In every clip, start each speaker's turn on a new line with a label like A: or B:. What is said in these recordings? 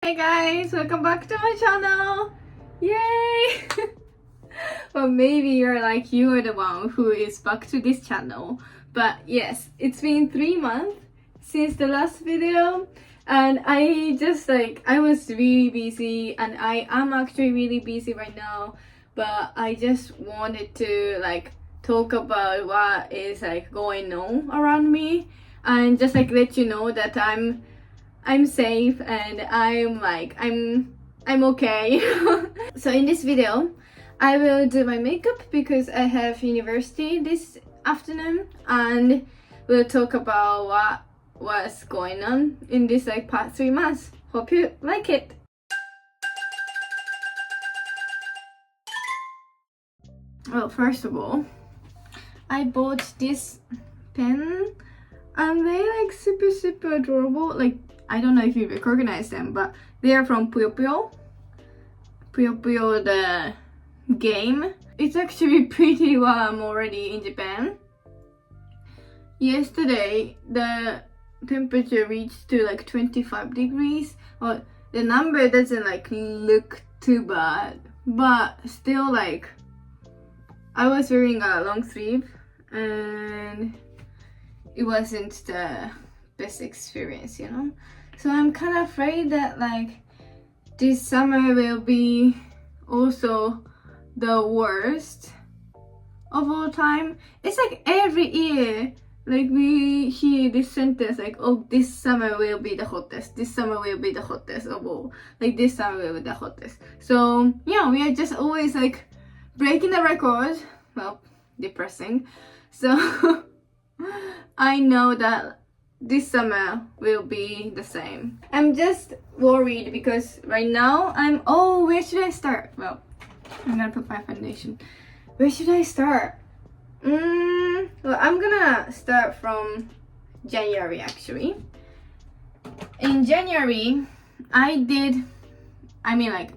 A: Hey guys, welcome back to my channel! Yay! Well, maybe you're like, you are the one who is back to this channel. But yes, it's been 3 months since the last video. And I was really busy, and I am actually really busy right now. But I just wanted to talk about what is going on around me. And just let you know that I'm safe and I'm okay. So in this video I will do my makeup because I have university this afternoon, and we'll talk about what was going on in this past 3 months. Hope you like it. Well, first of all, I bought this pen and they super adorable. I don't know if you recognize them, but they are from Puyo Puyo. Puyo Puyo, the game. It's actually pretty warm already in Japan. Yesterday, the temperature reached to 25 degrees. Well, the number doesn't look too bad, but still I was wearing a long sleeve and it wasn't the best experience, you know? So I'm kind of afraid that this summer will be also the worst of all time. It's every year we hear this sentence oh, this summer will be the hottest, this summer will be the hottest of all, this summer will be the hottest. So yeah, we are just always breaking the record. Well, depressing. So I know that this summer will be the same. I'm just worried because right now where should I start? Well, I'm gonna put my foundation. Where should I start? Well, I'm gonna start from January actually. In January,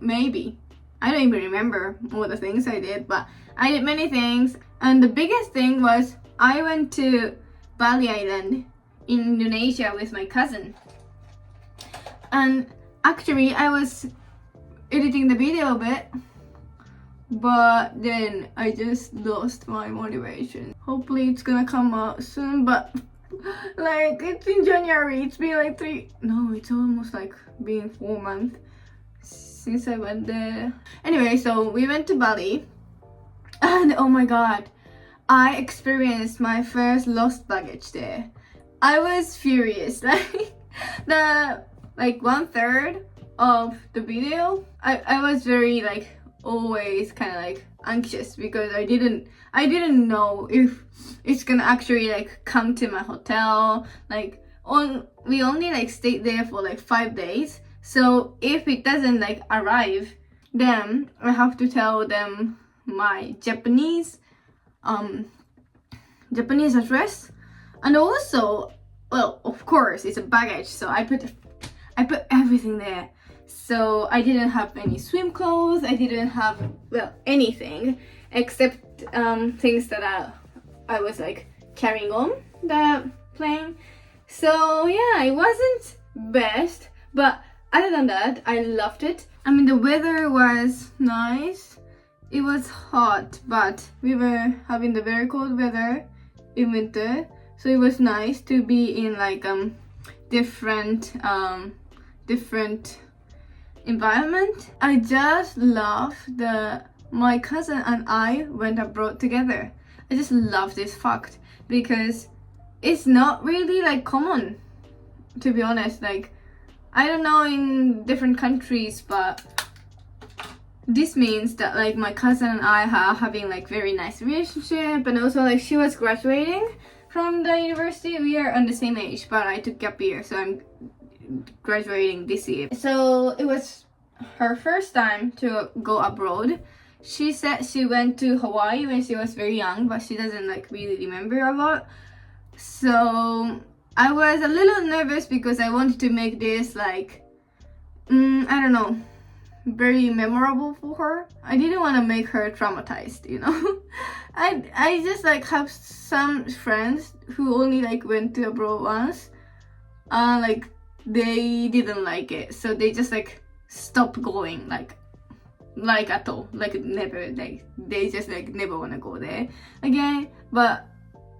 A: maybe, I don't even remember all the things I did, but I did many things. And the biggest thing was I went to Bali Island in Indonesia with my cousin. And actually I was editing the video a bit, but then I just lost my motivation. Hopefully it's gonna come out soon, but it's in January. It's been it's almost been 4 months since I went there. Anyway, so we went to Bali and oh my god, I experienced my first lost baggage there. I was furious. The 1/3 of the video, I was very always kind of anxious because I didn't know if it's gonna actually come to my hotel. We only stayed there for 5 days, so if it doesn't arrive, then I have to tell them my Japanese address. And also, well, of course, it's a baggage, so I put everything there. So I didn't have any swim clothes. I didn't have, well, anything except things that I was carrying on the plane. So yeah, it wasn't best, but other than that, I loved it. I mean, the weather was nice. It was hot, but we were having the very cold weather in winter. So it was nice to be in different environment. I just love my cousin and I went abroad together. I just love this fact because it's not really common, to be honest. I don't know in different countries, but this means that my cousin and I are having very nice relationship, and also she was graduating from the university. We are on the same age, but I took gap year, so I'm graduating this year. So it was her first time to go abroad. She said she went to Hawaii when she was very young, but she doesn't really remember a lot. So I was a little nervous because I wanted to make this I don't know, very memorable for her. I didn't want to make her traumatized, you know. I just have some friends who only went to abroad once, they didn't like it, so they just like stopped going, like at all, like never, like they just like never want to go there again. But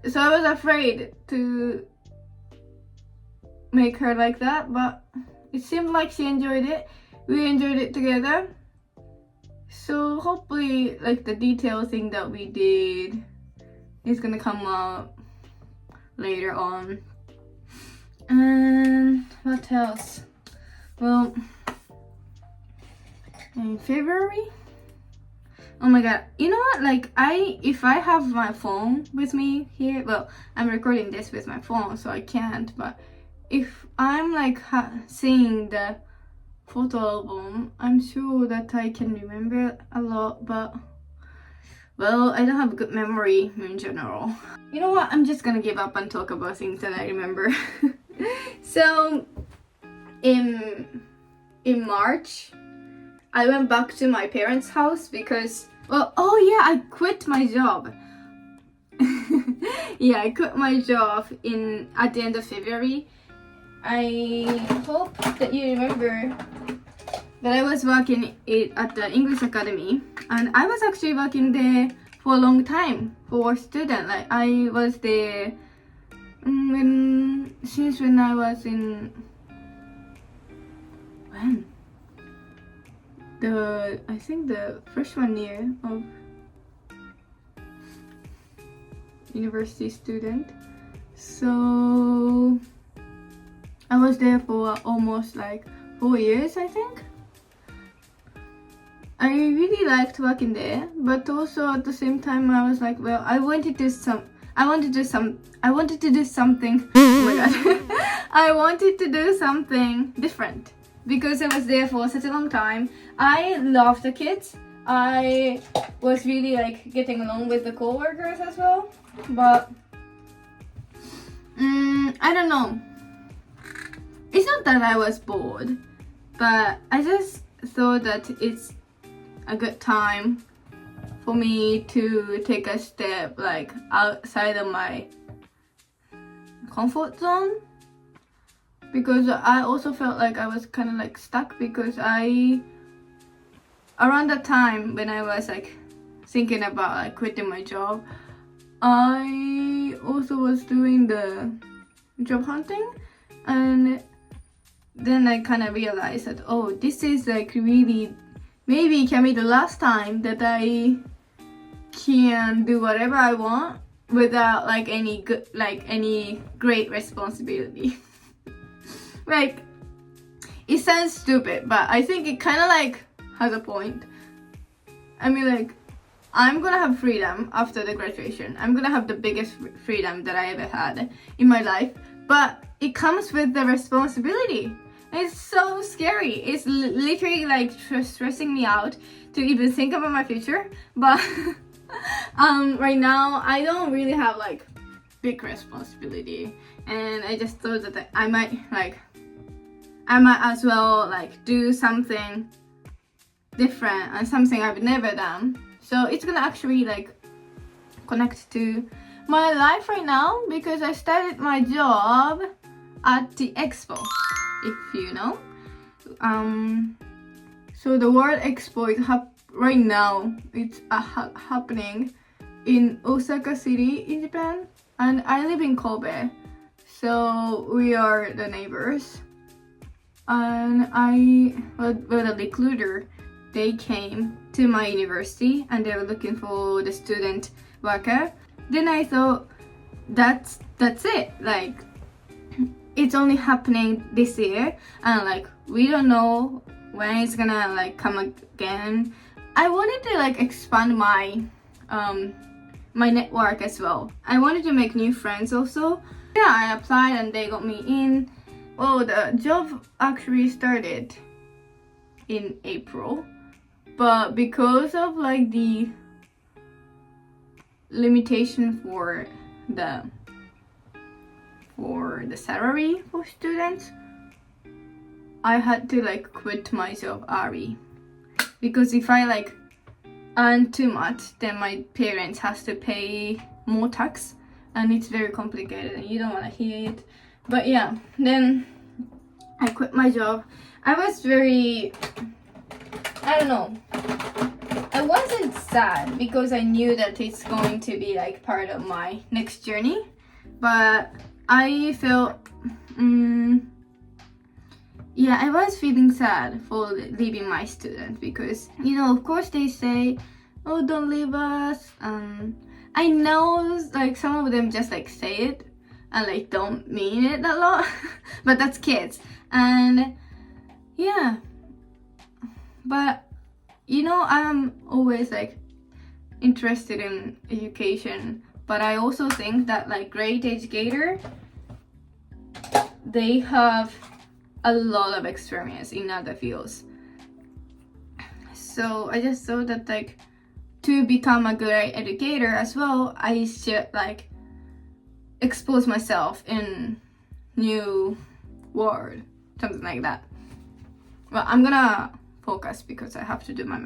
A: so I was afraid to make her like that, but it seemed like she enjoyed it. We enjoyed it together. So hopefully like the detail thing that we did is gonna come out later on. And what else? Well, in February, oh my god, you know what, like if I have my phone with me here, well, I'm recording this with my phone so I can't, but if I'm like seeing the photo album, I'm sure that I can remember a lot, but well, I don't have good memory in general. You know what, I'm just gonna give up and talk about things that I remember. So in March, I went back to my parents' house because, well, oh yeah, I quit my job. Yeah, I quit my job at the end of February. I hope that you remember that I was working at the English Academy, and I was actually working there for a long time for a student. Like I was there since when I was in I think the freshman year of university student. So I was there for almost like 4 years, I think. I really liked working there, but also at the same time I was like, well, I wanted to do something. Oh my god. I wanted to do something different because I was there for such a long time. I love the kids. I was really like getting along with the co-workers as well, but I don't know. It's not that I was bored, but I just thought that it's a good time for me to take a step like outside of my comfort zone, because I also felt like I was kind of like stuck, because around that time when I was like thinking about like quitting my job, I also was doing the job hunting, and then I kind of realized that, oh, this is like really, maybe it can be the last time that I can do whatever I want without like any great responsibility. Like, it sounds stupid, but I think it kind of like has a point. I mean, like, I'm gonna have freedom after the graduation. I'm gonna have the biggest freedom that I ever had in my life, but it comes with the responsibility. It's so scary. It's literally like stressing me out to even think about my future. But right now I don't really have like big responsibility, and I just thought that I might as well like do something different and something I've never done. So it's gonna actually like connect to my life right now, because I started my job at the expo, if you know. So the World Expo is right now. It's happening in Osaka City in Japan, and I live in Kobe, so we are the neighbors. And the recruiter, they came to my university and they were looking for the student worker. Then I thought, that's it. Like, it's only happening this year, and like we don't know when it's gonna like come again. I wanted to like expand my my network as well. I wanted to make new friends also. Yeah, I applied and they got me in. Well, the job actually started in April, but because of like the limitation for the salary for students, I had to like quit my job early, because if I like earn too much, then my parents has to pay more tax, and it's very complicated and you don't want to hear it. But yeah, then I quit my job. I was very, I don't know. I wasn't sad because I knew that it's going to be like part of my next journey. But I felt, yeah, I was feeling sad for leaving my student because, you know, of course they say, oh, don't leave us. I know like some of them just like say it and like don't mean it a lot, but that's kids. And yeah, but you know, I'm always like interested in education, but I also think that like great educator, they have a lot of experience in other fields. So I just thought that like to become a great educator as well, I should like expose myself in new world, something like that. Well, I'm gonna focus because I have to do my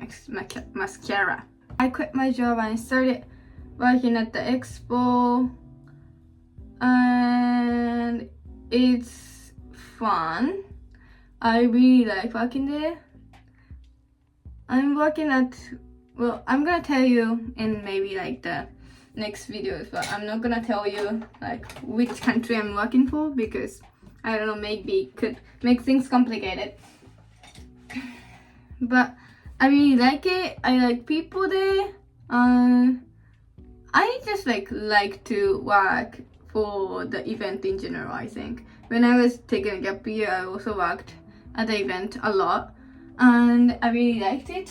A: mascara. I quit my job and I started working at the expo, and it's fun. I really like working there. I'm working at, well, I'm gonna tell you in maybe like the next videos, but I'm not gonna tell you like which country I'm working for because I don't know, maybe it could make things complicated. But I really like it. I like people there. I just like to work for the event in general. I think when I was taking a gap year, I also worked at the event a lot, and I really liked it.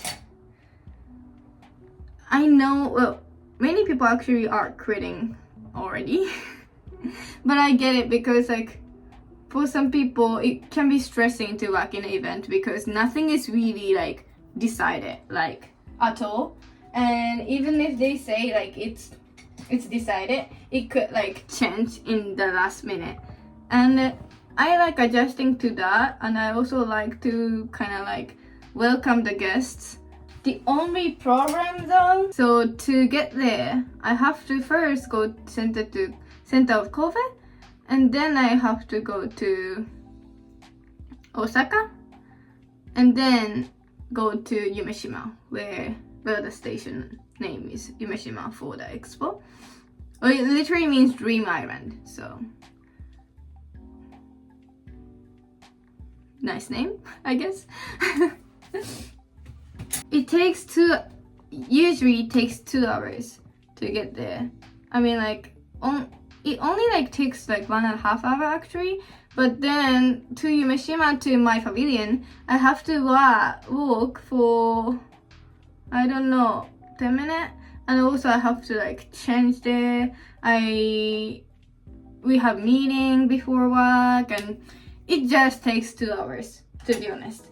A: I know, well, many people actually are quitting already, but I get it because like for some people it can be stressing to work in an event because nothing is really like decided like at all, and even if they say like it's decided, it could like change in the last minute, and I like adjusting to that, and I also like to kind of like welcome the guests. The only problem though, so to get there, I have to first go center of Kobe, and then I have to go to Osaka, and then go to Yumeshima, where the station name is Yumeshima for the expo. Well, it literally means Dream Island, so nice name, I guess. Usually takes 2 hours to get there. I mean, like, it only like takes like 1.5 hours actually, but then to Yumeshima to my pavilion, I have to walk for, I don't know, 10 minutes, and also I have to like change there. We have meeting before work, and it just takes 2 hours, to be honest.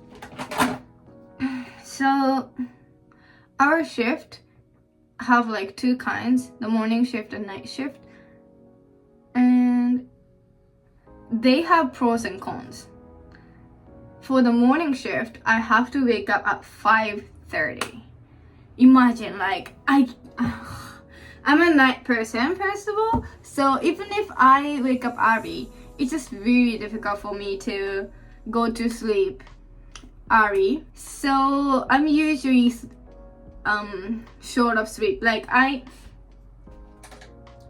A: So our shift have like 2 kinds, the morning shift and night shift, and they have pros and cons. For the morning shift, I have to wake up at 5:30. Imagine, like, I'm a night person first of all, so even if I wake up early, it's just really difficult for me to go to sleep early. So I'm usually short of sleep. Like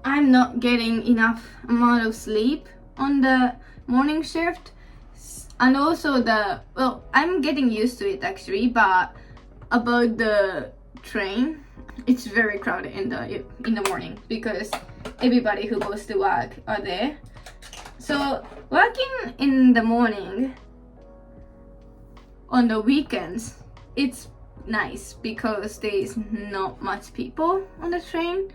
A: I'm not getting enough amount of sleep on the morning shift, and also I'm getting used to it actually, but about the train, it's very crowded in the morning because everybody who goes to work are there. So working in the morning on the weekends, it's nice because there's not much people on the train,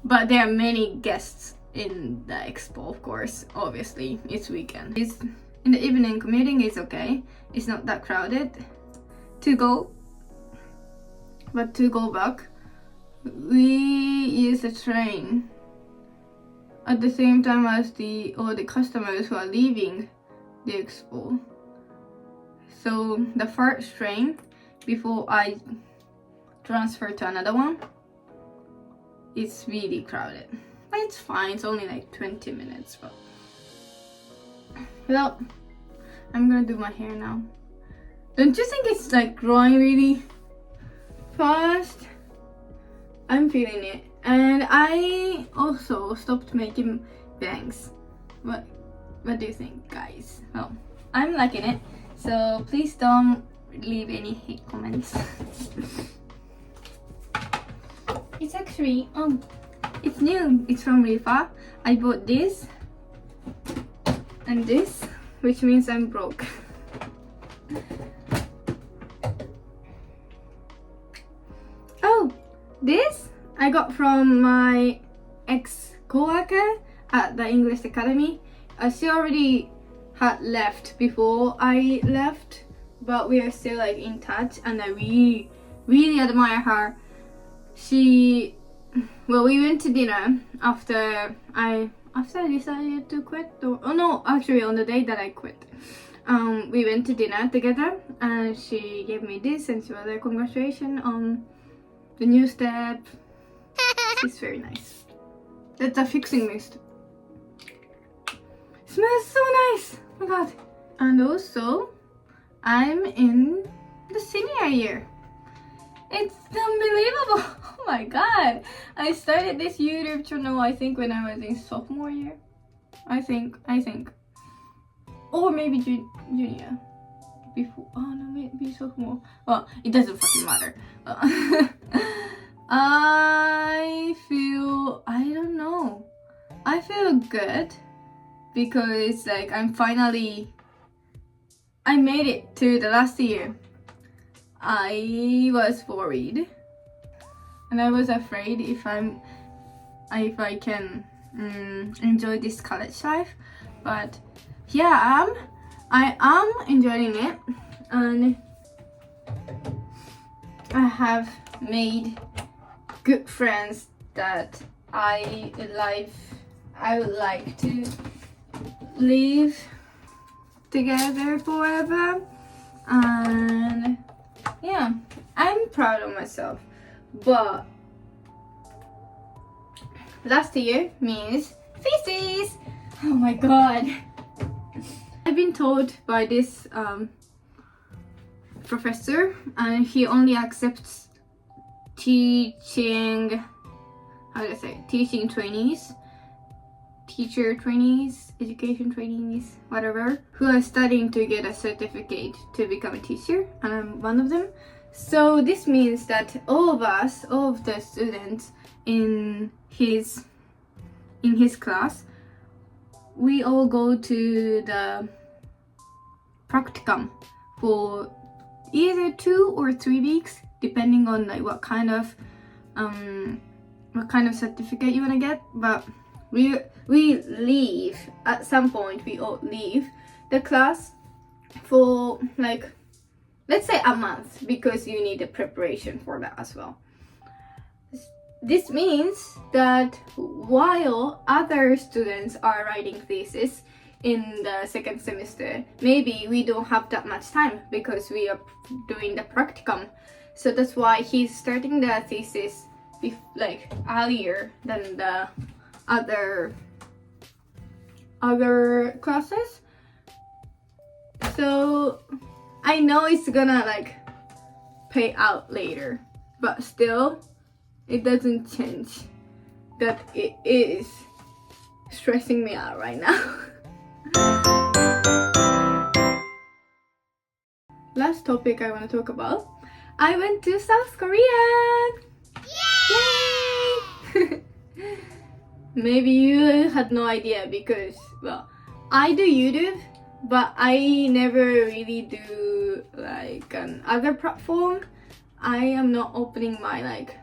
A: but there are many guests in the expo, of course. Obviously it's weekend. It's in the evening, commuting is okay, it's not that crowded to go, but to go back we use a train at the same time as all the customers who are leaving the expo. So the first train before I transfer to another one, it's really crowded. But it's fine, it's only like 20 minutes. But well, I'm gonna do my hair now. Don't you think it's like growing really fast? I'm feeling it. And I also stopped making bangs. What do you think, guys? Well, I'm liking it. So please don't leave any hate comments. It's actually it's new. It's from Rifa. I bought this and this, which means I'm broke. Oh, this I got from my ex-coworker at the English Academy. She already had left before I left, but we are still like in touch, and I really admire her. We went to dinner after I decided to quit. Actually on the day that I quit. We went to dinner together, and she gave me this, and she was like, congratulations on the new step. She's very nice. That's a fixing mist. Smells so nice. Oh my god. And also, I'm in the senior year. It's unbelievable. Oh my god. I started this YouTube channel, I think, when I was in sophomore year. I think. Or maybe junior. Before. Oh no, maybe sophomore. Well, it doesn't fucking matter. I feel good because like I made it to the last year. I was worried and I was afraid if I can enjoy this college life, but yeah, I am enjoying it, and I have made good friends that I would like to live together forever. And yeah, I'm proud of myself. But last year means thesis. Oh my god. I've been told by this professor, and he only accepts teaching trainees, teacher trainees, education trainees, whatever, who are studying to get a certificate to become a teacher, and I'm one of them. So this means that all of the students in his class, we all go to the practicum for either 2 or 3 weeks, depending on like what kind of certificate you want to get. But we leave at some point. We all leave the class for like, let's say a month, because you need a preparation for that as well. This means that while other students are writing thesis in the second semester, maybe we don't have that much time because we are doing the practicum. So that's why he's starting the thesis like earlier than the other classes. So I know it's gonna like pay out later, but still it doesn't change that it is stressing me out right now. Last topic I want to talk about. I went to South Korea! Yay! Maybe you had no idea because, well, I do YouTube, but I never really do like other platform. I am not opening my like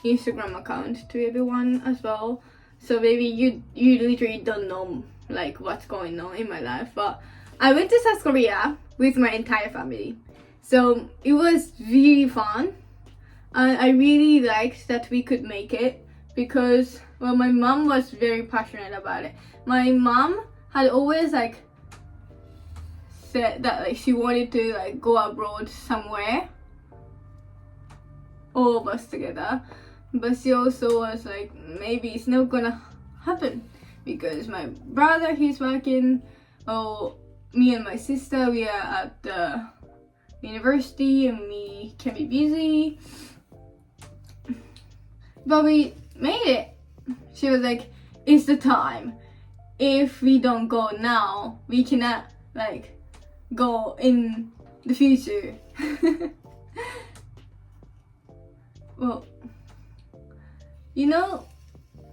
A: Instagram account to everyone as well. So maybe you literally don't know like what's going on in my life. But I went to South Korea with my entire family. So it was really fun. I really liked that we could make it because, well, my mom was very passionate about it. My mom had always like said that like she wanted to like go abroad somewhere, all of us together, but she also was like, maybe it's not gonna happen because my brother, he's working, oh, me and my sister, we are at the university and we can be busy. But we made it. She was like, it's the time. If we don't go now, we cannot like go in the future. Well, you know,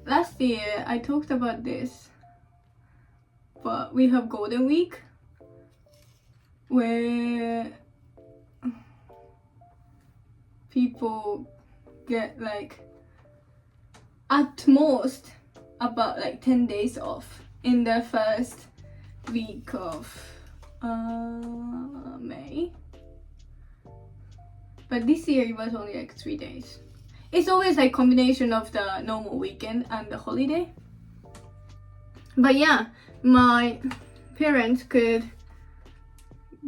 A: last year I talked about this, but we have Golden Week where people get like at most about like 10 days off in the first week of May. But this year it was only like 3 days. It's always like combination of the normal weekend and the holiday. But yeah, my parents could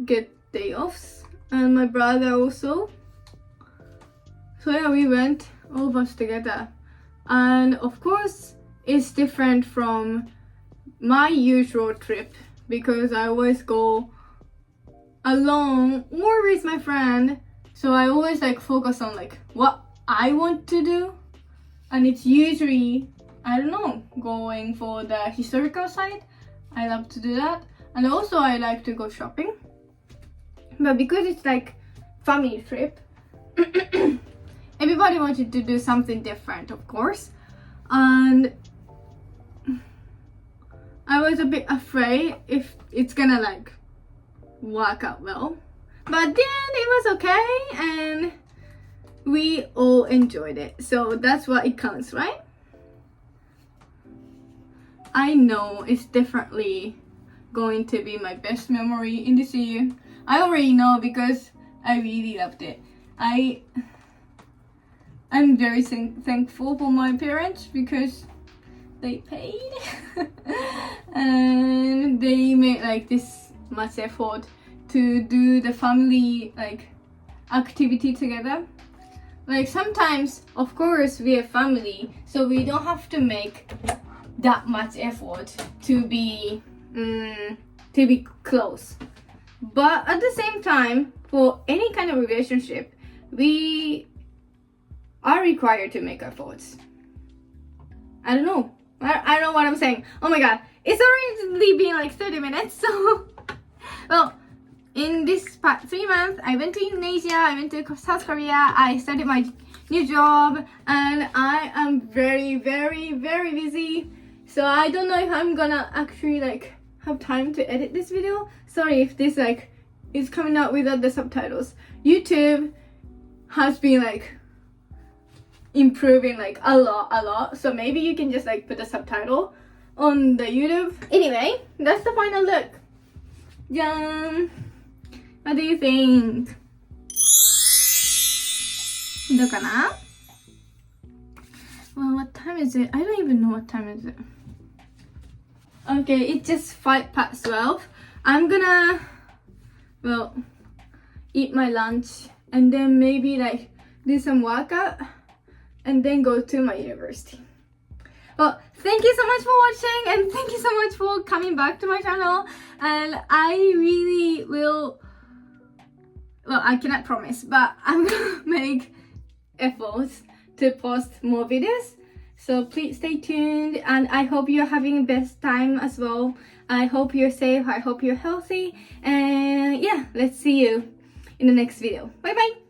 A: get day offs and my brother also. So yeah, we went, all of us together. And of course, it's different from my usual trip because I always go alone or with my friend. So I always like focus on like what I want to do. And it's usually, I don't know, going for the historical side. I love to do that. And also I like to go shopping. But because it's like family trip, everybody wanted to do something different, of course. And I was a bit afraid if it's gonna like work out well. But then it was okay and we all enjoyed it. So that's what it counts, right? I know it's definitely going to be my best memory in this year. I already know because I really loved it. I'm very thankful for my parents because they paid and they made like this much effort to do the family like activity together. Like sometimes, of course, we are family, so we don't have to make that much effort to be close. But at the same time, for any kind of relationship, we are required to make efforts. I don't know. I don't know what I'm saying. Oh my god, it's already been like 30 minutes. So, well, in this past 3 months, I went to Indonesia, I went to South Korea, I started my new job, and I am very, very, very busy. So I don't know if I'm gonna actually like have time to edit this video. Sorry if this like is coming out without the subtitles. YouTube has been like improving like a lot. So maybe you can just like put a subtitle on the YouTube. Anyway, that's the final look. Jan! What do you think? どうかな? Well, what time is it? I don't even know what time is it. Okay, it's just 12:05. I'm gonna, well, eat my lunch and then maybe like do some workout and then go to my university. Well, thank you so much for watching and thank you so much for coming back to my channel. And I really will, well, I cannot promise, but I'm gonna make efforts to post more videos. So please stay tuned and I hope you're having the best time as well. I hope you're safe, I hope you're healthy, and yeah, let's see you in the next video. Bye bye!